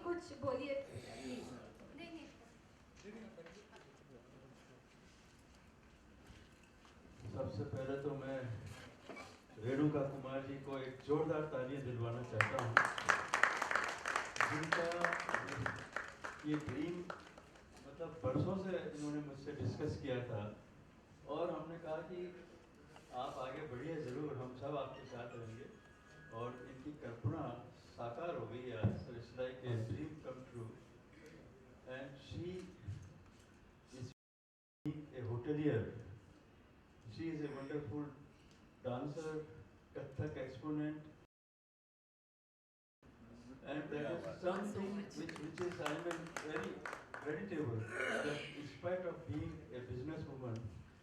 कुछ बोलिए। सबसे पहले तो मैं रेणुका कुमार जी को एक जोरदार तालियां दिलवाना चाहता हूँ, जिनका ये ड्रीम मतलब बरसों से इन्होंने मुझसे डिस्कस किया था और हमने कहा कि आप आगे बढ़िए ज़रूर, हम सब आपके साथ रहेंगे। और इनकी कल्पना साकार हो गई है, so it's like a dream come true. And she is a hotelier, she is a wonderful dancer, Kathak exponent, and that is something which is, I mean, very creditable, that in spite of being a businesswoman,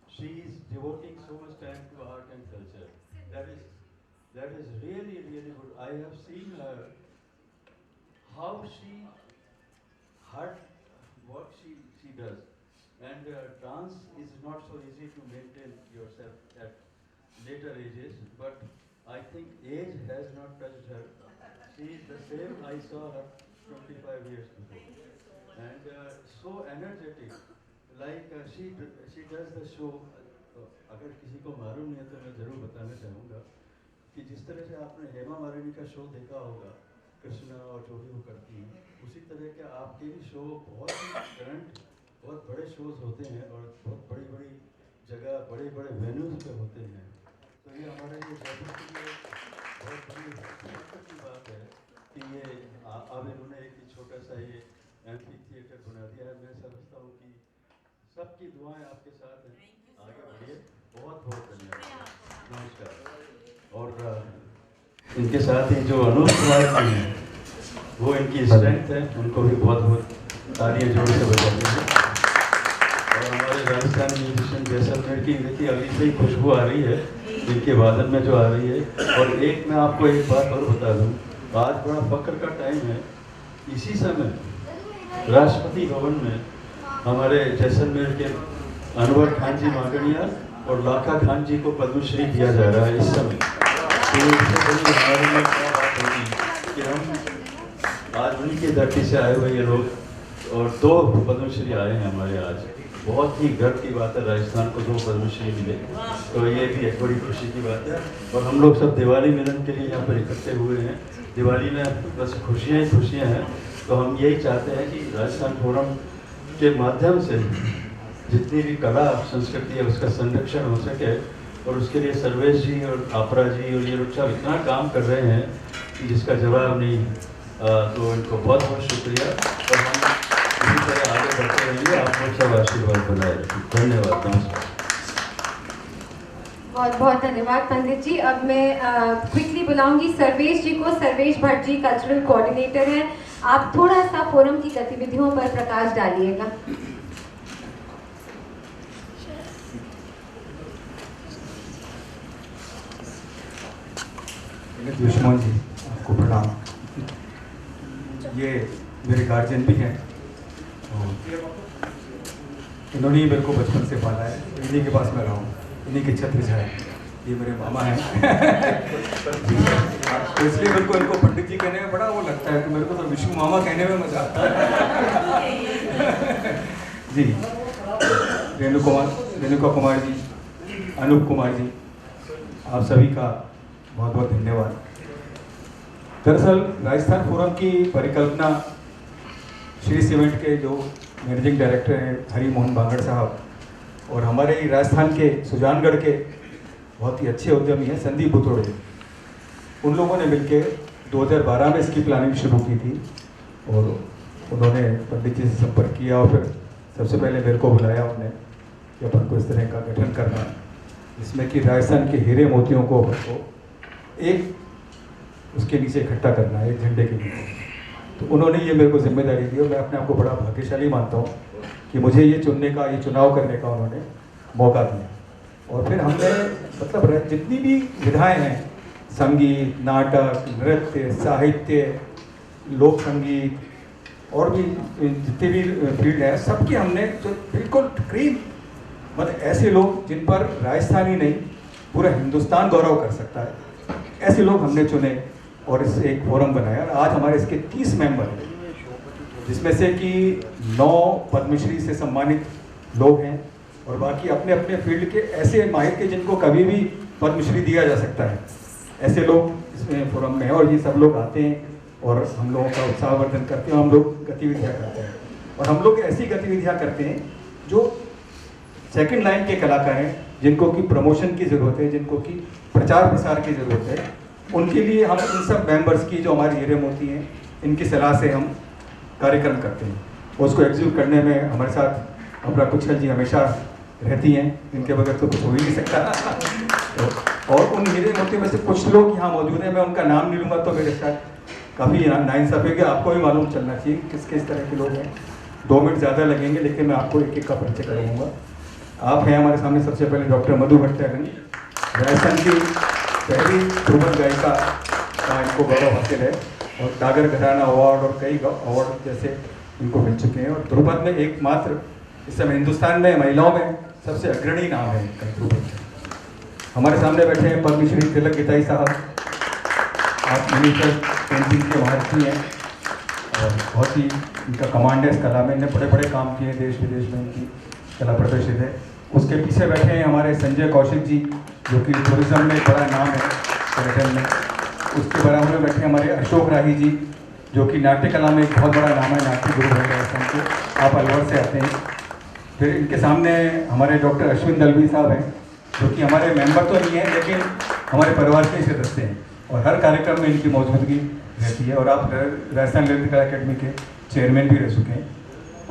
she is devoting so much time to art and culture. That is really, really good. I have seen her, how she heard what she does. And dance is not so easy to maintain yourself at later ages, but I think age has not touched her. She is the same I saw her 25 years before. And so energetic, like she does the show. अगर किसी को मालूम नहीं है तो मैं ज़रूर बताना चाहूँगा कि जिस तरह से आपने हेमा मालिनी का शो देखा होगा, कृष्णा और जो भी वो करती हैं, उसी तरह के आपके भी शो बहुत ही करंट, बहुत बड़े शोज होते हैं और बहुत बड़ी बड़ी जगह, बड़े बड़े वेन्यूज पे होते हैं। तो ये हमारे लिए जयपुर के लिए बहुत बड़ी फख्र की बात है कि ये अब इन्होंने एक छोटा सा ये एम्फी थिएटर बना दिया है। मैं समझता हूँ कि सबकी दुआएं आपके साथ हैं, आगे बढ़िए। बहुत बहुत धन्यवाद, नमस्कार। और इनके साथ ही जो अनूप कुमार जी हैं, वो इनकी स्ट्रेंथ है, उनको भी बहुत बहुत तालियां जोर से बजा दीजिए। और हमारे राजस्थान म्यूजिशियन जैसलमेर की देखिए अभी से ही खुशबू आ रही है इनके वादन में जो आ रही है। और एक मैं आपको एक बात और बता दूं, आज बड़ा फख्र का टाइम है। इसी समय राष्ट्रपति भवन में हमारे जैसलमेर के अनवर खान जी मांगड़िया और लाखा खान जी को पद्मश्री दिया जा रहा है इस समय। तो इससे बड़ी हमारे में क्या बात होगी कि हम आज उन्हीं की धरती से आए हुए ये लोग, और 2 पद्मश्री आए हैं हमारे आज। बहुत ही गर्व की बात है, राजस्थान को 2 पद्मश्री मिले, तो ये भी एक बड़ी खुशी की बात है। और हम लोग सब दिवाली मिलन के लिए यहाँ पर इकट्ठे हुए हैं। दिवाली में बस खुशियाँ ही खुशियाँ हैं, तो हम यही चाहते हैं कि राजस्थान फोरम के माध्यम से जितनी भी कला संस्कृति है उसका संरक्षण हो सके, और उसके लिए सर्वेश जी और आपरा जी और ये लोग सब इतना काम कर रहे हैं जिसका जवाब नहीं। तो इनको बहुत बहुत शुक्रिया, और हम इसी तरह आगे बढ़ते रहेंगे। आप लोग सब आशीर्वाद बनाए रखें। धन्यवाद, नमस्कार। बहुत बहुत धन्यवाद पंडित जी। अब मैं क्विकली बुलाऊंगी सर्वेश जी को। सर्वेश भट्ट जी कल्चरल कोऑर्डिनेटर हैं। आप थोड़ा सा फोरम की गतिविधियों पर प्रकाश डालिएगा। दुश्मन जी आपको प्रणाम। ये मेरे गार्जियन भी हैं, इन्होंने ही मेरे को बचपन से पाला है, इन्हीं के पास मैं रहा हूँ, इन्हीं के छत्र छाए। ये मेरे मामा हैं तो इसलिए मेरे को इनको पंडित जी कहने में बड़ा वो लगता है, तो मेरे को तो विष्णु मामा कहने में मजा आता है जी। रेणुका कुमार जी, अनूप कुमार जी, आप सभी का बहुत बहुत धन्यवाद। दरअसल राजस्थान फोरम की परिकल्पना श्री सीमेंट के जो मैनेजिंग डायरेक्टर हैं हरि मोहन बांगड़ साहब, और हमारे ही राजस्थान के सुजानगढ़ के बहुत ही अच्छे उद्यमी हैं संदीप बुतोड़े, उन लोगों ने मिलकर 2012 में इसकी प्लानिंग शुरू की थी। और उन्होंने पंडित जी से संपर्क किया और फिर सबसे पहले मेरे को बुलाया उन्होंने कि अपन को इस तरह का गठन करना है, जिसमें कि राजस्थान के हीरे मोतियों को अपन को एक उसके नीचे इकट्ठा करना है, एक झंडे के नीचे। तो उन्होंने ये मेरे को जिम्मेदारी दी और मैं अपने आप को बड़ा भाग्यशाली मानता हूँ कि मुझे ये चुनने का, ये चुनाव करने का उन्होंने मौका दिया। और फिर हमने मतलब जितनी भी विधाएं हैं, संगीत, नाटक, नृत्य, साहित्य, लोक संगीत और भी जितने भी फील्ड हैं, सबके हमने जो बिल्कुल क्रीम, मतलब ऐसे लोग जिन पर राजस्थान ही नहीं पूरा हिंदुस्तान गौरव कर सकता है, ऐसे लोग हमने चुने और इससे एक फोरम बनाया। आज हमारे इसके 30 मेंबर हैं जिसमें से कि 9 पद्मश्री से सम्मानित लोग हैं और बाकी अपने अपने फील्ड के ऐसे माहिर के जिनको कभी भी पद्मश्री दिया जा सकता है, ऐसे लोग इसमें फोरम में हैं। और ये सब लोग आते हैं और हम लोगों का उत्साहवर्धन करते हैं, हम लोग गतिविधियाँ करते हैं। और हम लोग ऐसी गतिविधियाँ करते हैं जो सेकंड लाइन के कलाकार हैं, जिनको कि प्रमोशन की ज़रूरत है, जिनको कि प्रचार प्रसार की ज़रूरत है, उनके लिए हम इन सब मेंबर्स की जो हमारी हीरे मोती हैं, इनकी सलाह से हम कार्यक्रम करते हैं। उसको एग्जीक्यूट करने में हमारे साथ हमरा कुछल जी हमेशा रहती हैं, इनके बगैर तो कुछ हो ही नहीं सकता। और उन हीरे मोती में से कुछ लोग यहाँ मौजूद हैं, मैं उनका नाम नहीं लूँगा तो मेरे साथ काफ़ी नाइंसाफ़ी है कि आपको भी मालूम चलना चाहिए किस किस तरह के लोग हैं। 2 मिनट ज़्यादा लगेंगे, लेकिन मैं आपको एक एक का परिचय कराऊँगा। आप हैं हमारे सामने सबसे पहले डॉक्टर मधु भट्टाचार्य, राजस्थान की पहली ध्रुपद गायिका का इनको गौरव हासिल है और टागर घराना अवार्ड और कई अवार्ड जैसे इनको मिल चुके हैं। और ध्रुपद में एकमात्र इस समय हिंदुस्तान में महिलाओं में सबसे अग्रणी नाम है इनका, ध्रुपद। हमारे सामने बैठे हैं पद्मश्री तिलक गिताई साहब, आप मिनिस्टर पेंटिंग के महारथी हैं और बहुत ही इनका कमांड है इस कला में, इन्हें बड़े बड़े काम किए, देश विदेश में इनकी कला प्रदर्शित है। उसके पीछे बैठे हैं हमारे संजय कौशिक जी, जो कि टूरिज्म में बड़ा नाम है पर्यटन में। उसके बराबर में बैठे हमारे अशोक राही जी, जो कि नाट्य कला में एक बहुत बड़ा नाम है, नाट्य गुरु है राजस्थान के, आप अलवर से आते हैं। फिर इनके सामने हमारे डॉक्टर अश्विन दलवी साहब हैं, जो कि हमारे मेंबर तो नहीं हैं लेकिन हमारे परिवार के सदस्य हैं और हर कार्यक्रम में इनकी मौजूदगी रहती है। और आप राजस्थान ललित कला अकेडमी के चेयरमैन भी रह चुके हैं।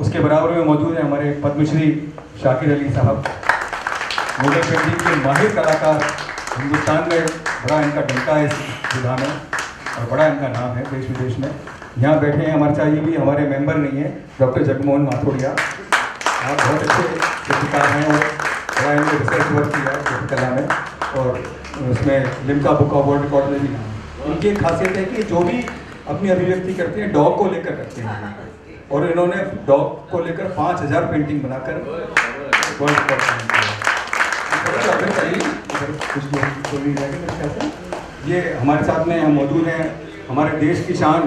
उसके बराबर में मौजूद है हमारे पद्मश्री शाकिर अली साहब, मॉडल पेंटिंग के माहिर कलाकार, हिंदुस्तान में बड़ा इनका डंका है इस विधा में और बड़ा इनका नाम है देश विदेश में। यहाँ बैठे हैं हमारे साथ, ये भी हमारे मेंबर नहीं है, डॉक्टर जगमोहन माथुरिया। आप बहुत अच्छे चित्रकार हैं और बड़ा इन्होंने रिसर्च वर्क किया है चित्रकला में और उसमें लिम्का बुक अवार्ड रिकॉर्ड में भी नाम है। इनकी एक खासियत है कि जो भी अपनी अभिव्यक्ति करते हैं डॉग को लेकर करते हैं और इन्होंने डॉग को लेकर 5000 पेंटिंग बनाकर वर्ल्ड रिकॉर्ड किया। ये हमारे साथ में हम मौजूद हैं, हमारे देश की शान,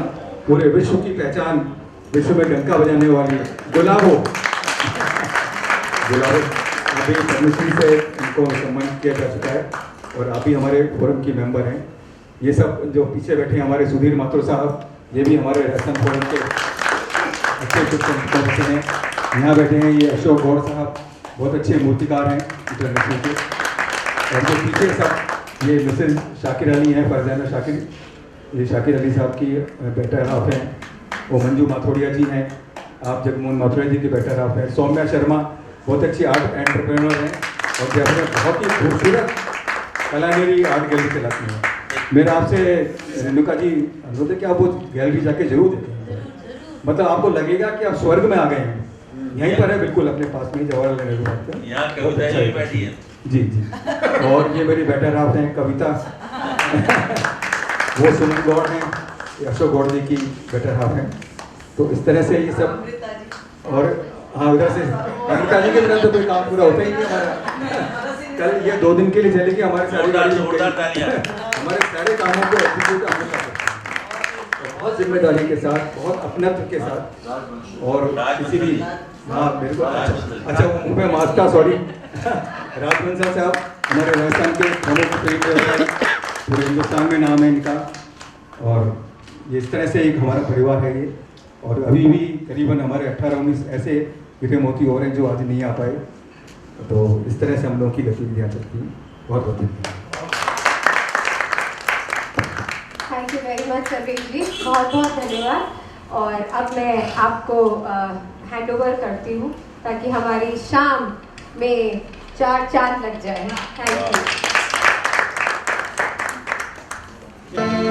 पूरे विश्व की पहचान, विश्व में डंका बजाने वाली गुलाबो अभी पद्मश्री से इनको सम्मानित किया जा चुका है और अभी हमारे फोरम की मेंबर हैं। ये सब जो पीछे बैठे हैं हमारे सुधीर माथुर साहब, ये भी हमारे राजस्थान फोरम के अच्छे शुभ हैं। यहाँ बैठे हैं ये अशोक गौड़ साहब, बहुत अच्छे मूर्तिकार हैं इंटरनेशनल के। और जो पीछे सब ये मिसेज शाकिर अली हैं, फरजाना शाकिर, ये शाकिर अली साहब की बेटर हाफ हैं। वो मंजू माथुरिया जी हैं, आप जगमोहन माथुरिया जी के बेटर हाफ हैं। सौम्या शर्मा बहुत अच्छी आर्ट एंटरप्रेन्योर हैं और जैसे बहुत ही खूबसूरत कलामेरी आर्ट गैलरी चलाती हैं। मेरा आपसे रेणुका जी अनुरोध है कि आप वो गैलरी जाके जरूर देखें, मतलब आपको लगेगा कि आप स्वर्ग में आ गए हैं। यहीं पर है, बिल्कुल अपने पास में जवाहरलाल नेहरू पार्क है। जी जी। और ये मेरी बेटर हाफ हैं कविता वो सुनील गौड़ हैं, अशोक गौड़ जी की बेटर हाफ हैं। तो इस तरह से ये सब। और हाँ, उधर से अनिता जी के बिना तो कोई काम पूरा होता ही नहीं हमारा। कल ये 2 दिन के लिए चलेगी हमारे सारे हमारे सारे कामों को एग्जीक्यूट हम कर सकते हैं बहुत जिम्मेदारी के साथ, बहुत अपनत्व के साथ। और किसी भी हाँ मेरे को अच्छा मुँह पे मास्क, सॉरी राजवंशा साहब हमारे राजस्थान के प्रमुख पूरे हिंदुस्तान में नाम है इनका। और ये इस तरह से एक हमारा परिवार है ये। और अभी भी करीबन हमारे 18-19 ऐसे हीरे मोती हो रहे हैं जो आज नहीं आ पाए। तो इस तरह से हम लोगों की गतिविधियाँ चलती हैं। बहुत बहुत धन्यवाद। Thank you very much Sarvesh ji, बहुत बहुत धन्यवाद। और अब मैं आपको हैंड ओवर करती हूँ ताकि हमारी शाम में 4 चांद लग जाए। Thank you. Yeah.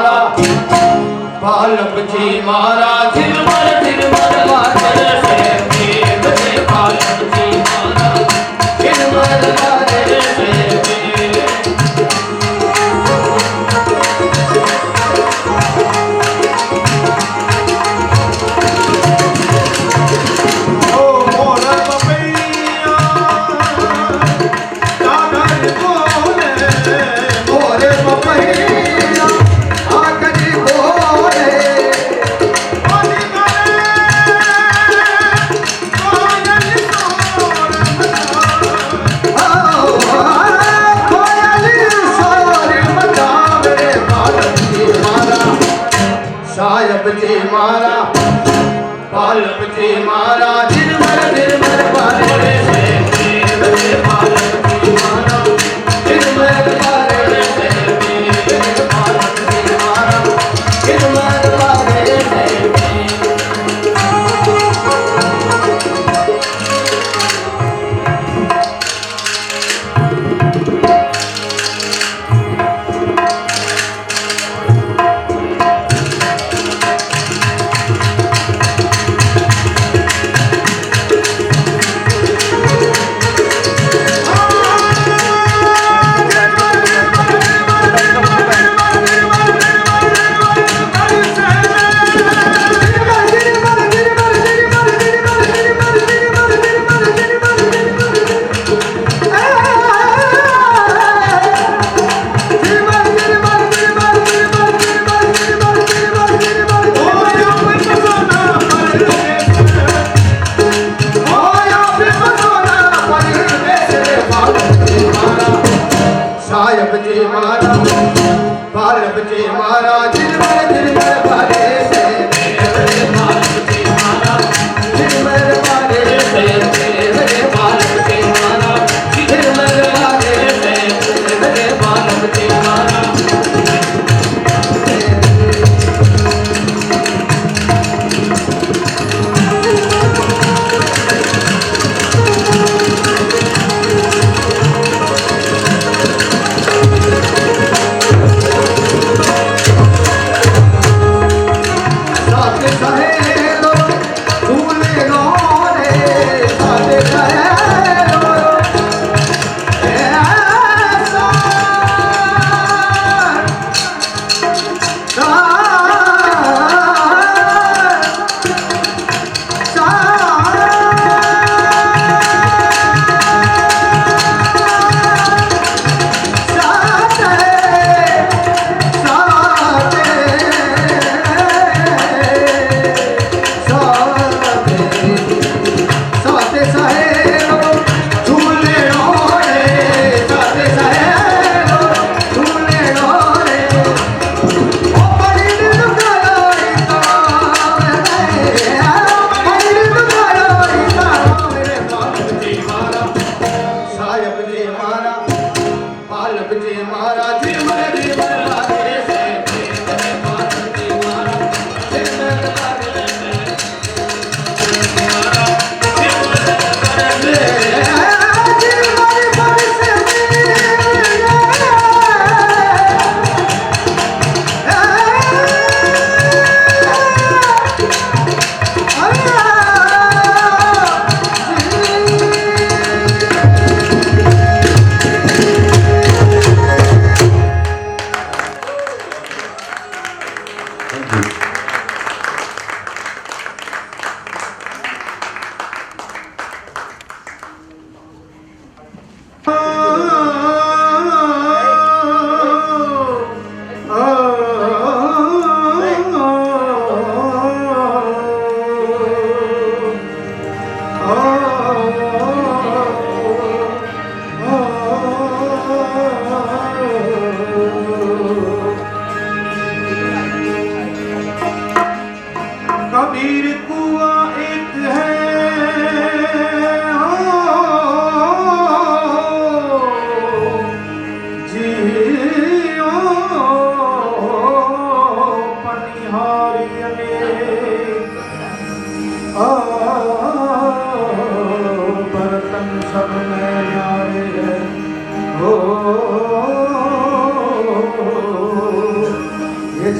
मारा पालक जी मारा झिलमर बादल से मेघ से पालक जी मारा झिलमर बादल से सायब जी मारा पालक जी मारा झिलमर बादल से मेघ से पालक जी मारा झिलमर बादल से मेघ से पालक जी मारा झिलमर बादल से सायब जी मारा पालक जी मारा झिलमर बादल से पालक जी मारा झिलमर बादल से पालक जी मारा झिलमर बादल से पालक जी मारा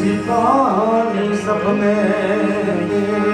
पानी सब में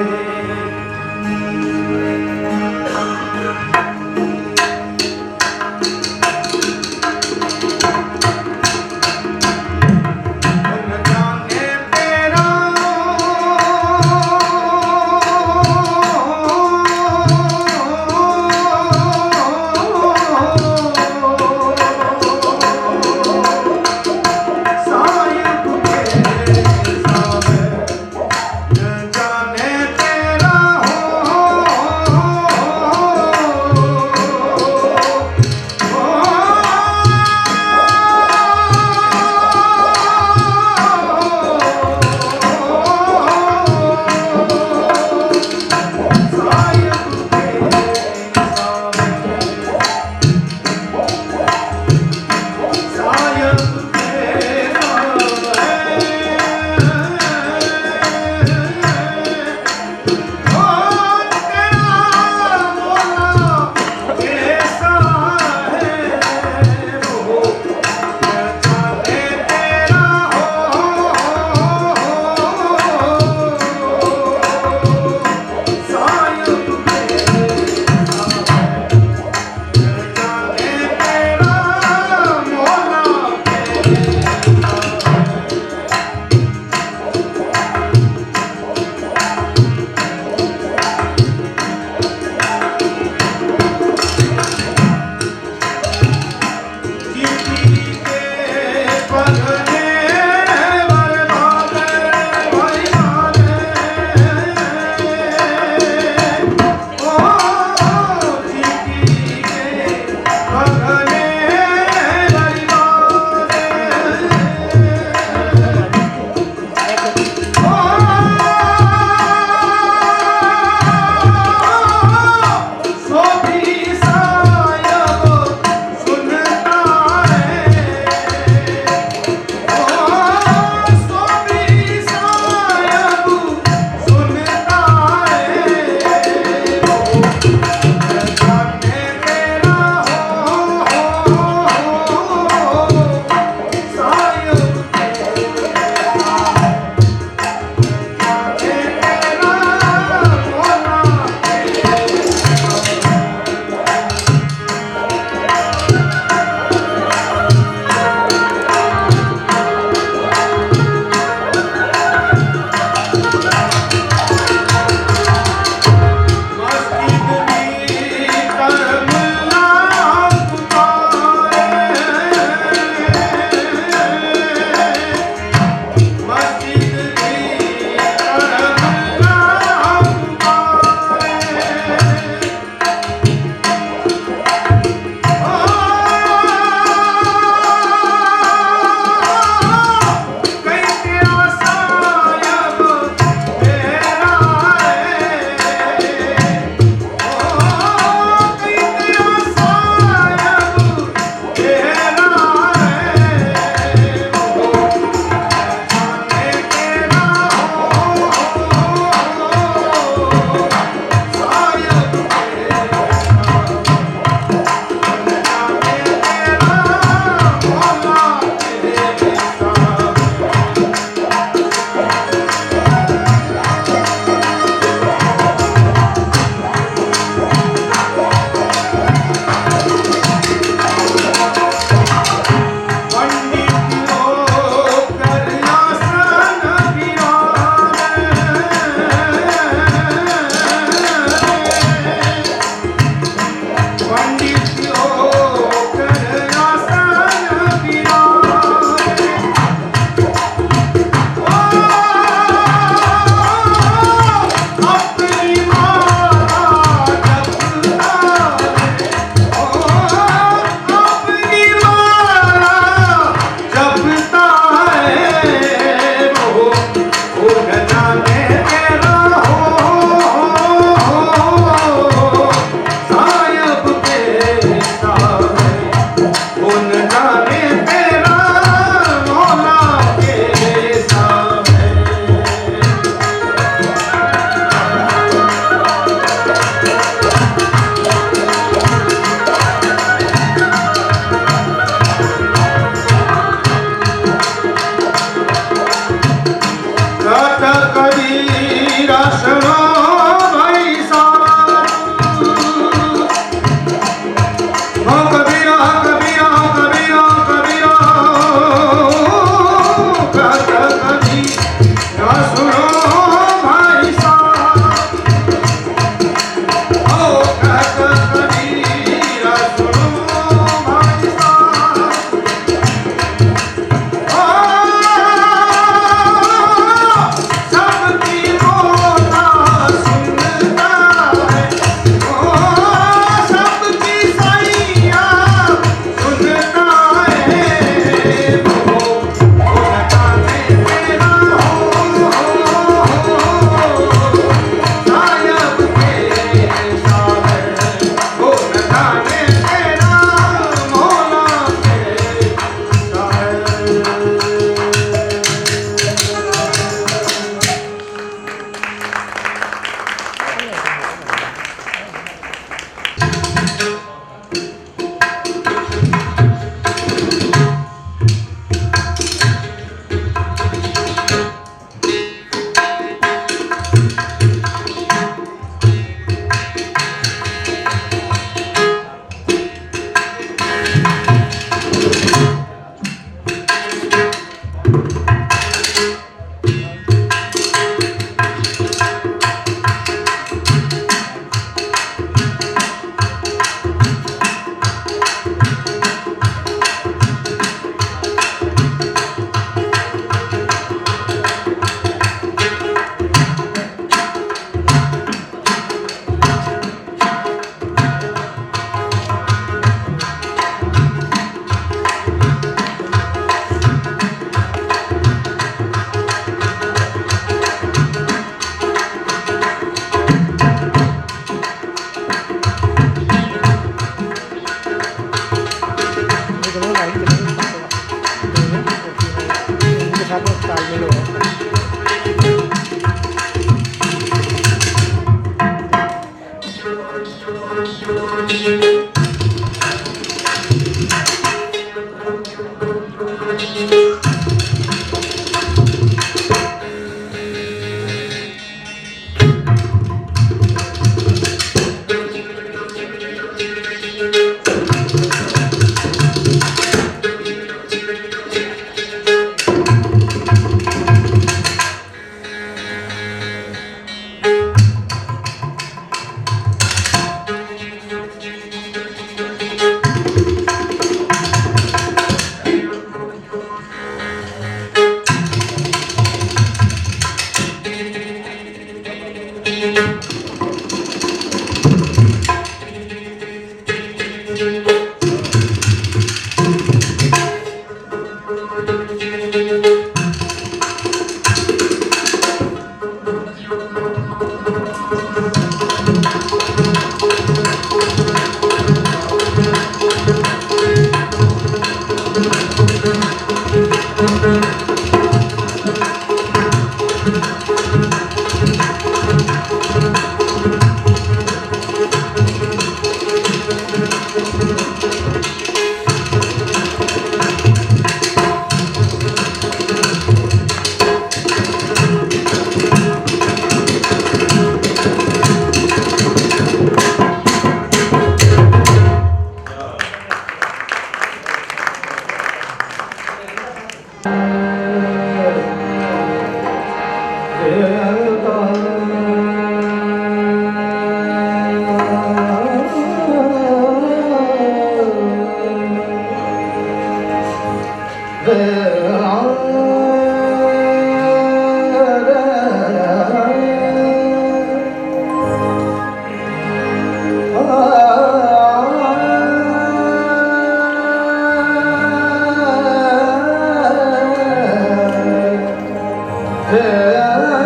Hare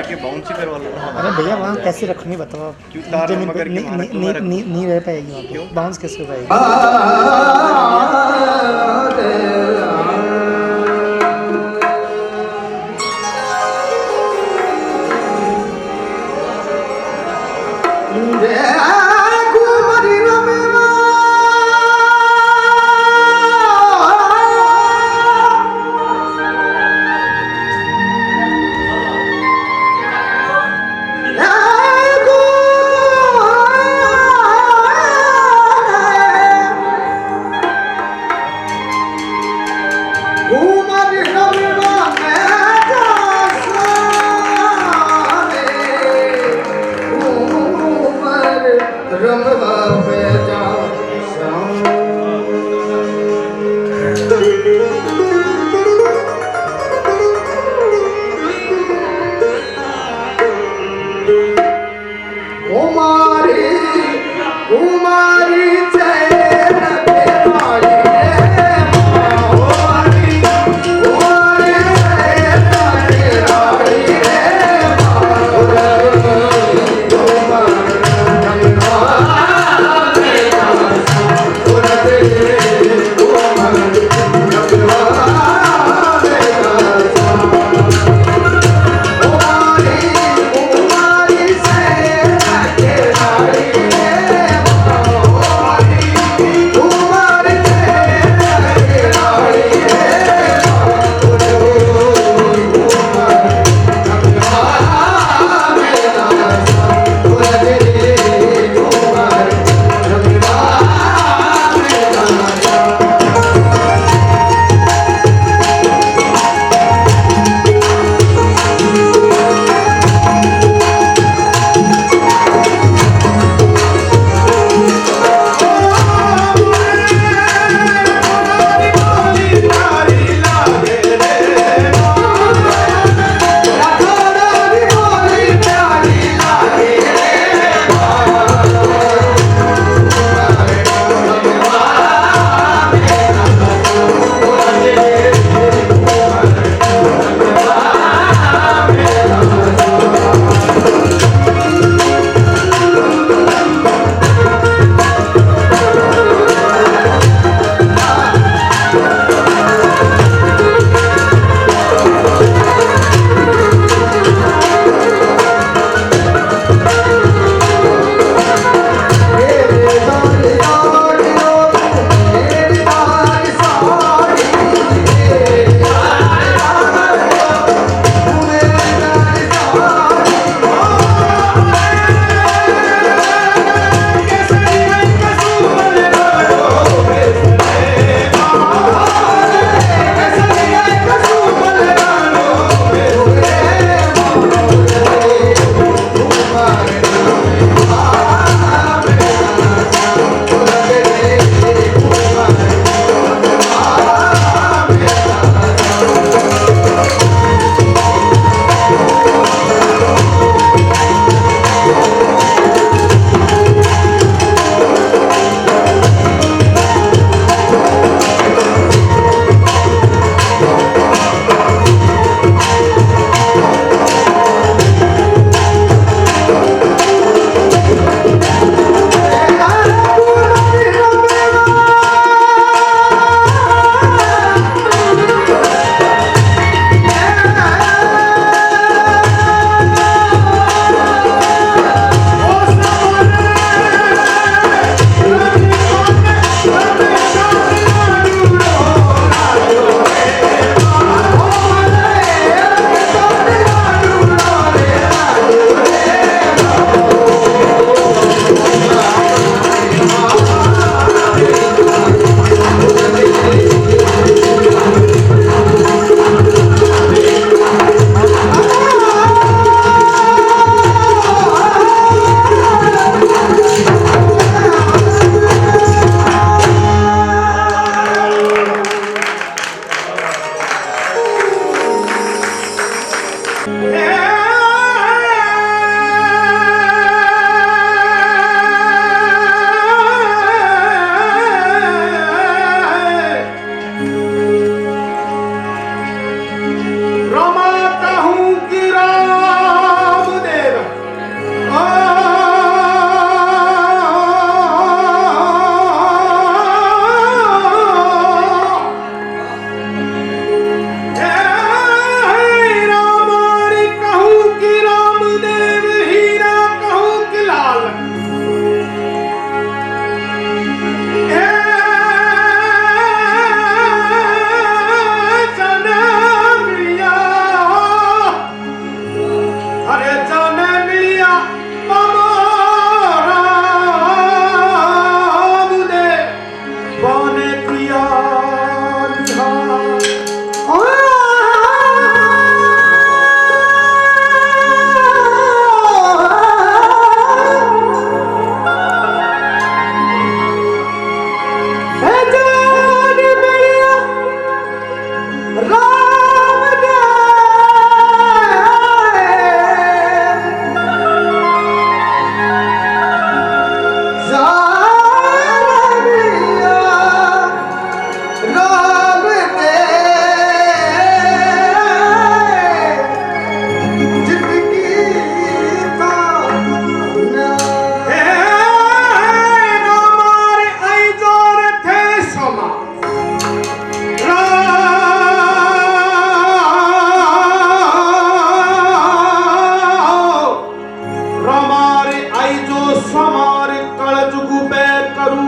अरे भैया वहाँ कैसे रखनी बताओ आप? नहीं रह पाएगी वहाँ पे, बाउंस कैसे हो पाएगी?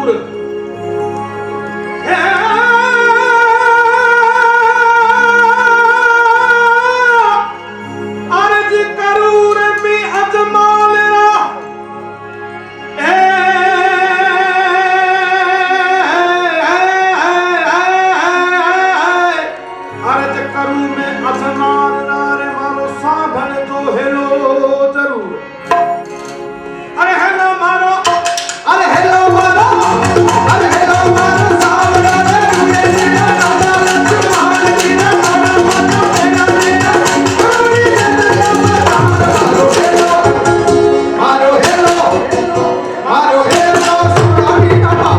जरूर अर्ज करूर भी अजमाल अर्ज करूं मैं अजमाल रे मारो साधन जो हेलो जरूर अरे हेलो मारो अरे हेलो मारो अरे हेलो मारो सावरा रे मेरा राधा लक्ष्मण जी रे मारो मारो मेरा मेरा पूरी जगत मारो हेलो मारो हेलो सुनामी बाबा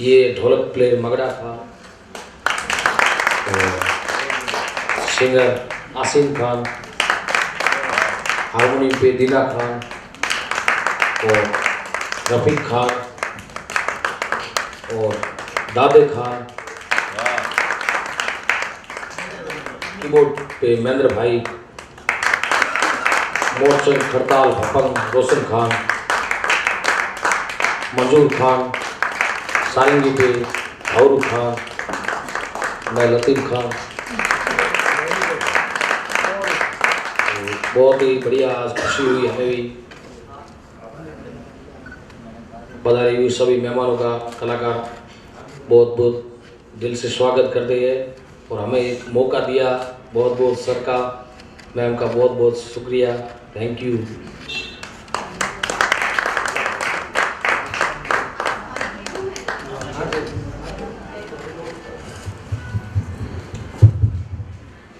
ये ढोलक प्लेयर मगड़ा था, सिंगर आसिम खान, हारमोनियम पे दीना खान और रफीक खान और दादे खान, कीबोर्ड पे महेंद्र भाई, मोर्चन खड़ताल भपंग रोशन खान मंजूर खान, सारंगी पे और खान, मैं लतीफ़ खान। बहुत ही बढ़िया आज खुशी हुई हमें भी। बधाई हुई सभी मेहमानों का, कलाकार बहुत बहुत दिल से स्वागत करते हैं और हमें एक मौका दिया। बहुत बहुत सर का, मैम का बहुत बहुत शुक्रिया। Thank you.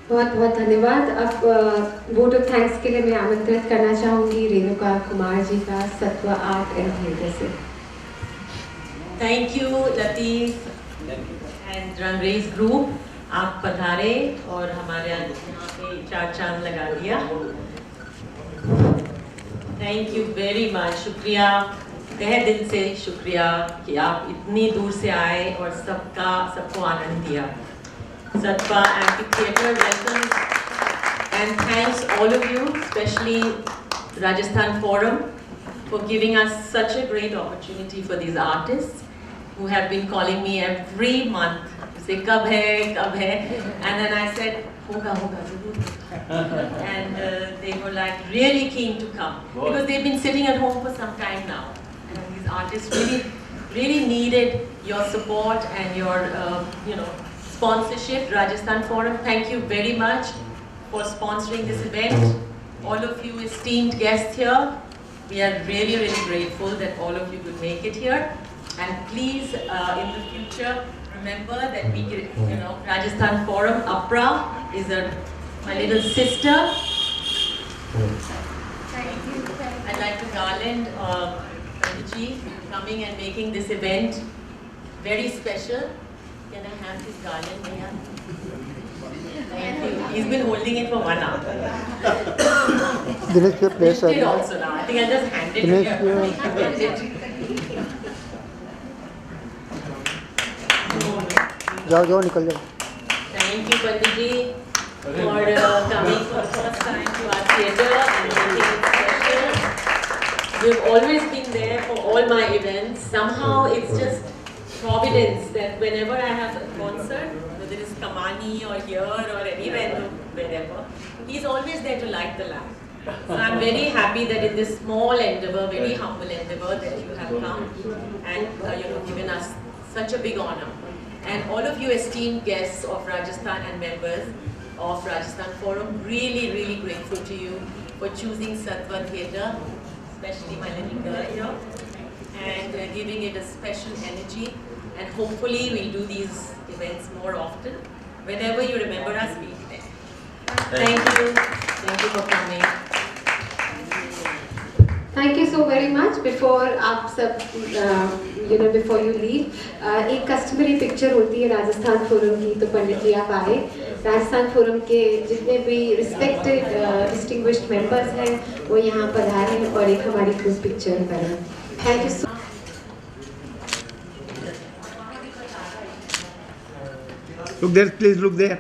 बहुत बहुत धन्यवाद। अब वोट ऑफ थैंक्स के लिए मैं आमंत्रित करना चाहूँगी रेणुका कुमार जी का सत्वा आर्ट एंड थिएटर से। Thank you Latif and Rangrez group, आप पधारे और हमारे यहाँ पे 4 चांद लगा दिया। थैंक यू वेरी मच, शुक्रिया, तहे दिल से शुक्रिया कि आप इतनी दूर से आए और सबको आनंद दिया। Satva Amphitheatre welcomes and thanks all of you, especially Rajasthan Forum, for giving us such a great opportunity for these artists who have been calling me every month to say, "Kab hai?" And then I said, "Hoga, zarur." And they were like really keen to come because they've been sitting at home for some time now. And these artists really needed your support and your, sponsorship. Rajasthan Forum, thank you very much for sponsoring this event. All of you esteemed guests here, we are really, really grateful that all of you could make it here. And please, in the future, remember that we get, Rajasthan Forum, APRA is my little sister. I'd like to garland Ji coming and making this event very special. Can I have this garland, Bhaiya? Thank you. He's been holding it for 1 hour. Dinesh, your place. Did also now. I think I'll just hand it to Dinesh, you. जाओ निकल जाओ। Thank you, Pandit ji, for coming for the first time to our theatre and making it special. You've always been there for all my events. Somehow it's just providence that whenever I have a concert, whether it's Kamani or here or anywhere, wherever, he's always there to light the lamp. So I'm very happy that in this small endeavor, very humble endeavor, that you have come and given us such a big honor. And all of you esteemed guests of Rajasthan and members of Rajasthan Forum, really, really grateful to you for choosing Satva Theatre, especially my little girl here, and giving it a special energy. And hopefully we'll do these events more often. Whenever you remember us, we'll be there. Thank you. Thank you for coming. Thank you so very much. Before आप सब before you leave, एक customary picture होती है Rajasthan forum की, तो पंडित जी आप आए। Rajasthan forum के जितने भी रिस्पेक्टेड डिस्टिंग्विश्ड मेंबर्स हैं वो यहाँ पधारे और एक हमारी ग्रुप पिक्चर करें। Thank you so. Look there, please look there.